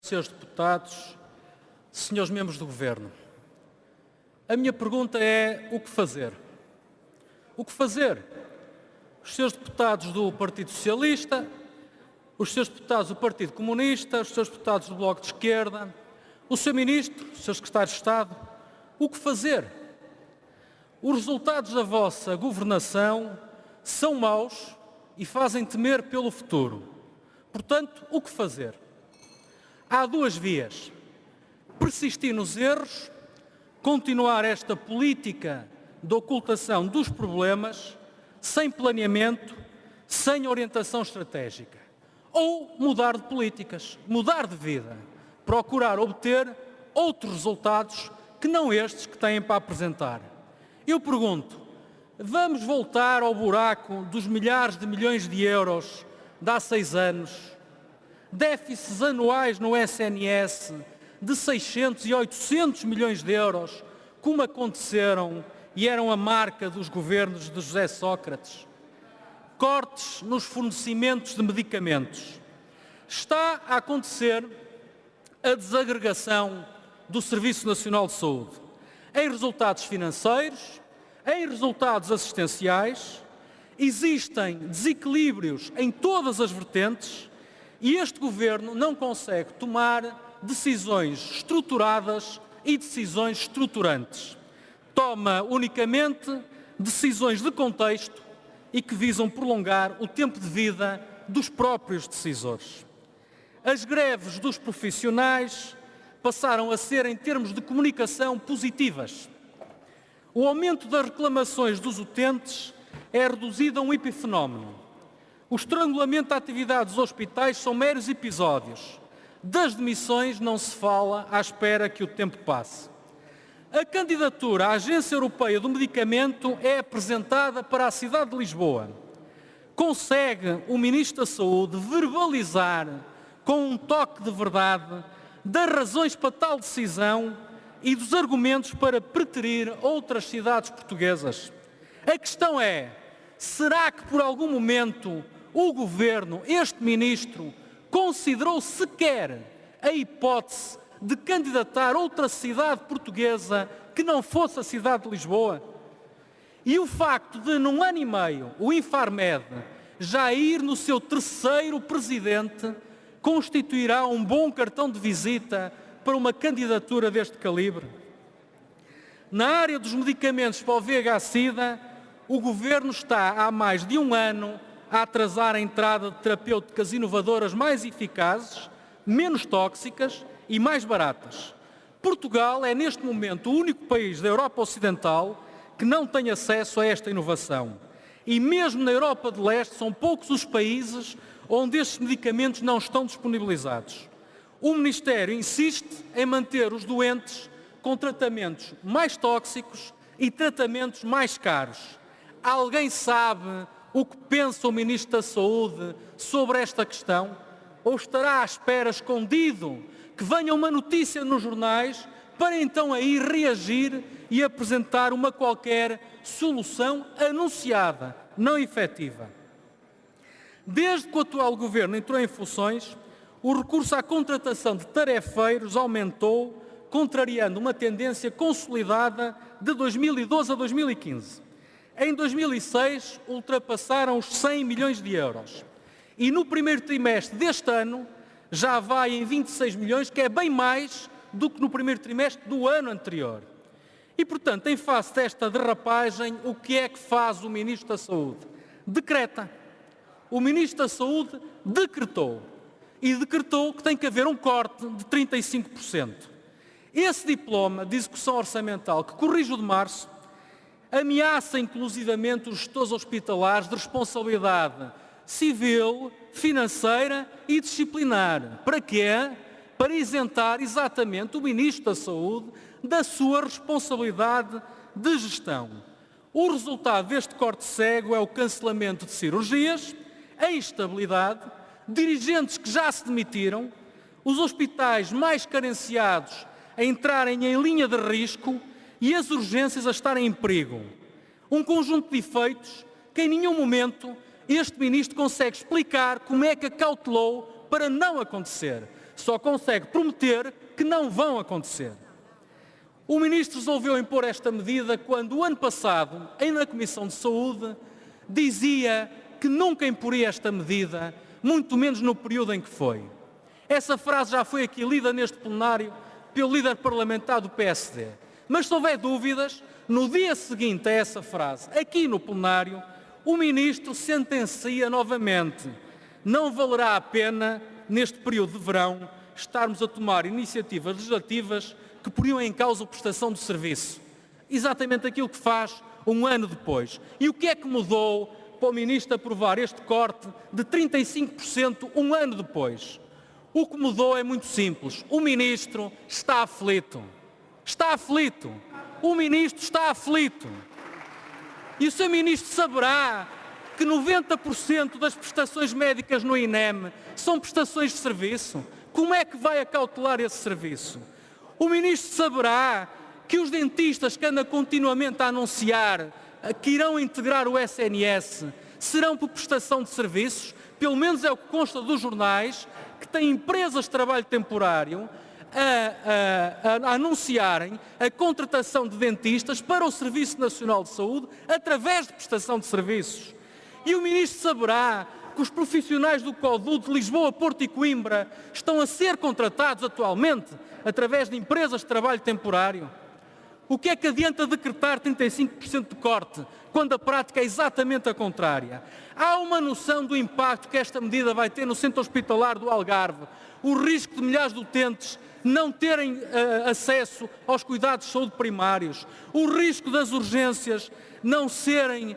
Senhores deputados, senhores membros do Governo, a minha pergunta é: o que fazer? O que fazer? Os senhores deputados do Partido Socialista, os senhores deputados do Partido Comunista, os senhores deputados do Bloco de Esquerda, o Sr. Ministro, os senhores Secretários de Estado, o que fazer? Os resultados da vossa governação são maus e fazem temer pelo futuro. Portanto, o que fazer? Há duas vias: persistir nos erros, continuar esta política de ocultação dos problemas, sem planeamento, sem orientação estratégica, ou mudar de políticas, mudar de vida, procurar obter outros resultados que não estes que têm para apresentar. Eu pergunto: vamos voltar ao buraco dos milhares de milhões de euros de há 6 anos? Déficits anuais no SNS de 600 e 800 milhões de euros, como aconteceram e eram a marca dos governos de José Sócrates. Cortes nos fornecimentos de medicamentos. Está a acontecer a desagregação do Serviço Nacional de Saúde, em resultados financeiros, em resultados assistenciais. Existem desequilíbrios em todas as vertentes e este Governo não consegue tomar decisões estruturadas e decisões estruturantes. Toma unicamente decisões de contexto e que visam prolongar o tempo de vida dos próprios decisores. As greves dos profissionais passaram a ser, em termos de comunicação, positivas. O aumento das reclamações dos utentes é reduzido a um epifenómeno. O estrangulamento da atividade dos hospitais são meros episódios. Das demissões não se fala à espera que o tempo passe. A candidatura à Agência Europeia do Medicamento é apresentada para a cidade de Lisboa. Consegue o Ministro da Saúde verbalizar, com um toque de verdade, das razões para tal decisão e dos argumentos para preterir outras cidades portuguesas? A questão é: será que por algum momento o Governo, este Ministro, considerou sequer a hipótese de candidatar outra cidade portuguesa que não fosse a cidade de Lisboa? E o facto de, num ano e meio, o Infarmed já ir no seu 3º presidente constituirá um bom cartão de visita para uma candidatura deste calibre? Na área dos medicamentos para o VIH-Sida, o Governo está há mais de um ano a atrasar a entrada de terapêuticas inovadoras mais eficazes, menos tóxicas e mais baratas. Portugal é, neste momento, o único país da Europa Ocidental que não tem acesso a esta inovação. E mesmo na Europa de Leste são poucos os países onde estes medicamentos não estão disponibilizados. O Ministério insiste em manter os doentes com tratamentos mais tóxicos e tratamentos mais caros. Alguém sabe o que pensa o Ministro da Saúde sobre esta questão? Ou estará à espera, escondido, que venha uma notícia nos jornais para então aí reagir e apresentar uma qualquer solução anunciada, não efetiva? Desde que o atual Governo entrou em funções, o recurso à contratação de tarefeiros aumentou, contrariando uma tendência consolidada de 2012 a 2015. Em 2006, ultrapassaram os 100 milhões de euros. E no primeiro trimestre deste ano, já vai em 26 milhões, que é bem mais do que no primeiro trimestre do ano anterior. E, portanto, em face desta derrapagem, o que é que faz o Ministro da Saúde? Decreta. O Ministro da Saúde decretou. E decretou que tem que haver um corte de 35%. Esse diploma de execução orçamental, que corrige o de março, ameaça inclusivamente os gestores hospitalares de responsabilidade civil, financeira e disciplinar. Para quê? Para isentar exatamente o Ministro da Saúde da sua responsabilidade de gestão. O resultado deste corte cego é o cancelamento de cirurgias, a instabilidade, dirigentes que já se demitiram, os hospitais mais carenciados a entrarem em linha de risco e as urgências a estarem em perigo. Um conjunto de efeitos que em nenhum momento este Ministro consegue explicar como é que acautelou para não acontecer. só consegue prometer que não vão acontecer. O Ministro resolveu impor esta medida quando, o ano passado, na Comissão de Saúde, dizia que nunca imporia esta medida, muito menos no período em que foi. Essa frase já foi aqui lida neste plenário pelo líder parlamentar do PSD. Mas se houver dúvidas, no dia seguinte a essa frase, aqui no plenário, o Ministro sentencia novamente: não valerá a pena, neste período de verão, estarmos a tomar iniciativas legislativas que poriam em causa a prestação de serviço. Exatamente aquilo que faz um ano depois. E o que é que mudou para o Ministro aprovar este corte de 35% um ano depois? O que mudou é muito simples. O Ministro está aflito. Está aflito. O Ministro está aflito. E o Sr. Ministro saberá que 90% das prestações médicas no INEM são prestações de serviço. Como é que vai acautelar esse serviço? O Ministro saberá que os dentistas que andam continuamente a anunciar que irão integrar o SNS serão por prestação de serviços, pelo menos é o que consta dos jornais, que têm empresas de trabalho temporário a anunciarem a contratação de dentistas para o Serviço Nacional de Saúde através de prestação de serviços. E o Ministro saberá que os profissionais do CODU de Lisboa, Porto e Coimbra estão a ser contratados atualmente através de empresas de trabalho temporário. O que é que adianta decretar 35% de corte, quando a prática é exatamente a contrária? Há uma noção do impacto que esta medida vai ter no Centro Hospitalar do Algarve, o risco de milhares de utentes não terem acesso aos cuidados de saúde primários, o risco das urgências não serem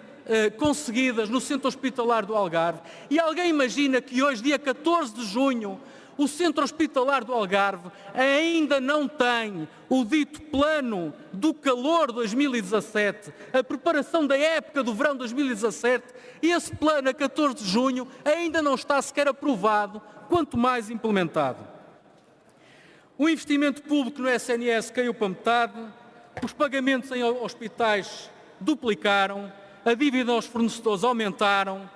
conseguidas no Centro Hospitalar do Algarve. E alguém imagina que hoje, dia 14 de junho, o Centro Hospitalar do Algarve ainda não tem o dito Plano do Calor 2017, a preparação da época do verão 2017, e esse plano, a 14 de junho, ainda não está sequer aprovado, quanto mais implementado. O investimento público no SNS caiu para metade, os pagamentos em hospitais duplicaram, a dívida aos fornecedores aumentaram,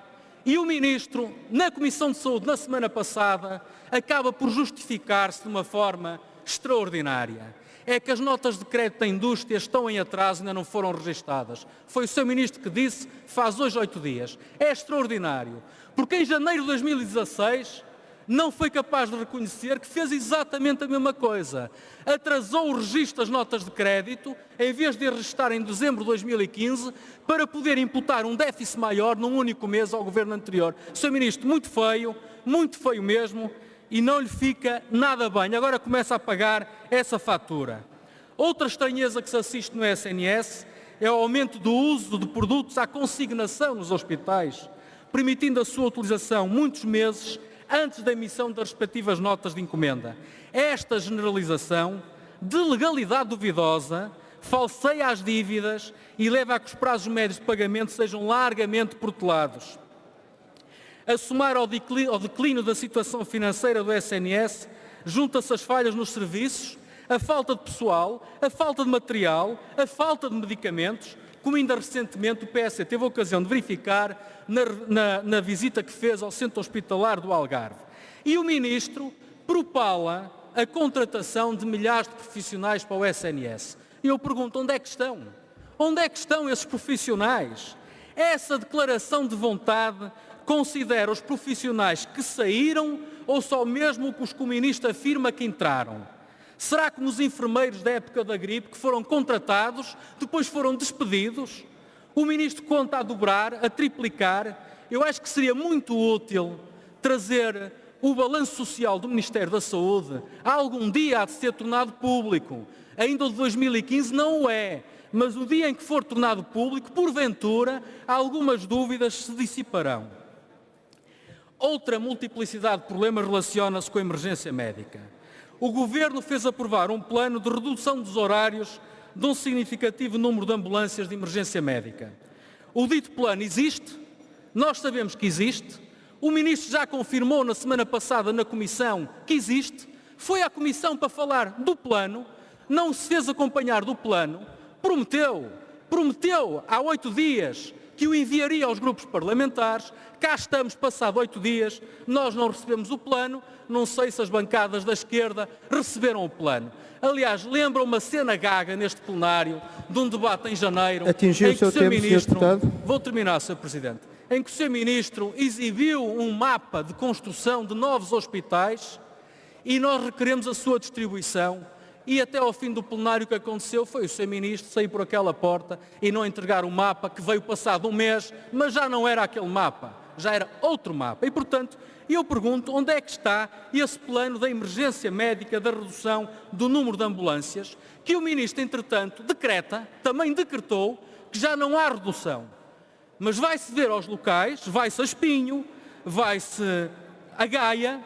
e o Ministro, na Comissão de Saúde, na semana passada, acaba por justificar-se de uma forma extraordinária. É que as notas de crédito da indústria estão em atraso e ainda não foram registadas. Foi o Sr. Ministro que disse, faz hoje 8 dias. É extraordinário, porque em janeiro de 2016 não foi capaz de reconhecer que fez exatamente a mesma coisa. Atrasou o registro das notas de crédito, em vez de registar em dezembro de 2015, para poder imputar um déficit maior num único mês ao governo anterior. Sr. Ministro, muito feio mesmo, e não lhe fica nada bem. Agora começa a pagar essa fatura. Outra estranheza que se assiste no SNS é o aumento do uso de produtos à consignação nos hospitais, permitindo a sua utilização muitos meses antes da emissão das respectivas notas de encomenda. Esta generalização de legalidade duvidosa falseia as dívidas e leva a que os prazos médios de pagamento sejam largamente protelados. A somar ao declínio da situação financeira do SNS, junta-se as falhas nos serviços, a falta de pessoal, a falta de material, a falta de medicamentos, como ainda recentemente o PSD teve a ocasião de verificar na visita que fez ao Centro Hospitalar do Algarve. E o Ministro propala a contratação de milhares de profissionais para o SNS. E eu pergunto, onde é que estão? Onde é que estão esses profissionais? Essa declaração de vontade considera os profissionais que saíram ou só mesmo os que o Ministro afirma que entraram? Será que nos enfermeiros da época da gripe que foram contratados, depois foram despedidos? O Ministro conta a dobrar, a triplicar. Eu acho que seria muito útil trazer o balanço social do Ministério da Saúde. Algum dia há de ser tornado público. Ainda o de 2015 não o é. Mas o dia em que for tornado público, porventura, algumas dúvidas se dissiparão. Outra multiplicidade de problemas relaciona-se com a emergência médica. O Governo fez aprovar um plano de redução dos horários de um significativo número de ambulâncias de emergência médica. O dito plano existe, nós sabemos que existe, o Ministro já confirmou na semana passada na Comissão que existe, foi à Comissão para falar do plano, não se fez acompanhar do plano, prometeu há 8 dias que o enviaria aos grupos parlamentares. Cá estamos, passado 8 dias, nós não recebemos o plano, não sei se as bancadas da esquerda receberam o plano. Aliás, lembra uma cena gaga neste plenário de um debate em janeiro, Atingiu em que o Sr. Ministro, deputado. vou terminar, Sr. Presidente, em que o Sr. Ministro exibiu um mapa de construção de novos hospitais e nós requeremos a sua distribuição. E até ao fim do plenário o que aconteceu foi o Sr. Ministro sair por aquela porta e não entregar o mapa que veio passado um mês, mas já não era aquele mapa, já era outro mapa. E, portanto, eu pergunto onde é que está esse plano da emergência médica, da redução do número de ambulâncias, que o Ministro, entretanto, também decretou, que já não há redução. Mas vai-se ver aos locais, vai-se a Espinho, vai-se a Gaia,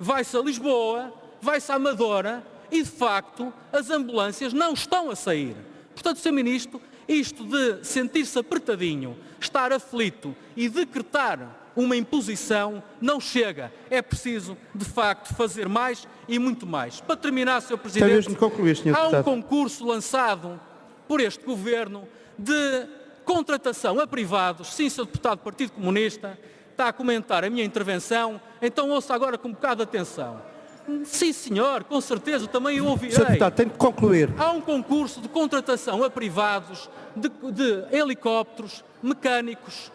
vai-se a Lisboa, vai-se a Amadora, e, de facto, as ambulâncias não estão a sair. Portanto, Sr. Ministro, isto de sentir-se apertadinho, estar aflito e decretar uma imposição não chega. É preciso, de facto, fazer mais e muito mais. Para terminar, Sr. Presidente, há um concurso lançado por este Governo de contratação a privados. Sim, Sr. Deputado do Partido Comunista, está a comentar a minha intervenção, então ouça agora com um bocado de atenção. Sim, senhor, com certeza, também o ouvirei. Sr. Deputado, tem que concluir. Há um concurso de contratação a privados de helicópteros, mecânicos,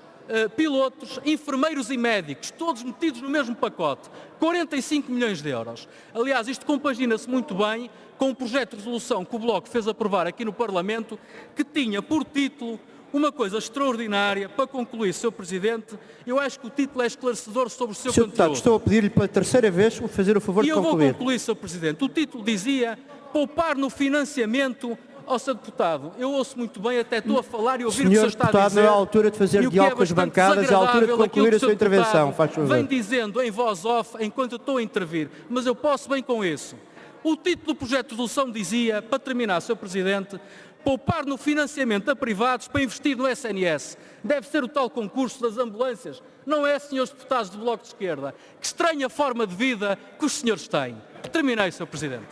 pilotos, enfermeiros e médicos, todos metidos no mesmo pacote. 45 milhões de euros. Aliás, isto compagina-se muito bem com o projeto de resolução que o Bloco fez aprovar aqui no Parlamento, que tinha por título uma coisa extraordinária. Para concluir, Sr. Presidente, eu acho que o título é esclarecedor sobre o seu conteúdo. Deputado, estou a pedir-lhe pela terceira vez fazer o favor de concluir. E eu vou concluir, Sr. Presidente. O título dizia poupar no financiamento ao Sr. Deputado. Eu ouço muito bem, até estou a falar e ouvir o que o senhor está a dizer. Senhor Deputado, não é a altura de fazer diálogo com as bancadas, é a altura de concluir a sua intervenção. Faz favor. Vem dizendo em voz off enquanto eu estou a intervir, mas eu posso bem com isso. O título do projeto de resolução dizia, para terminar, Sr. Presidente, poupar no financiamento a privados para investir no SNS. Deve ser o tal concurso das ambulâncias. Não é, senhores deputados do Bloco de Esquerda? Que estranha forma de vida que os senhores têm. Terminei, Sr. Presidente.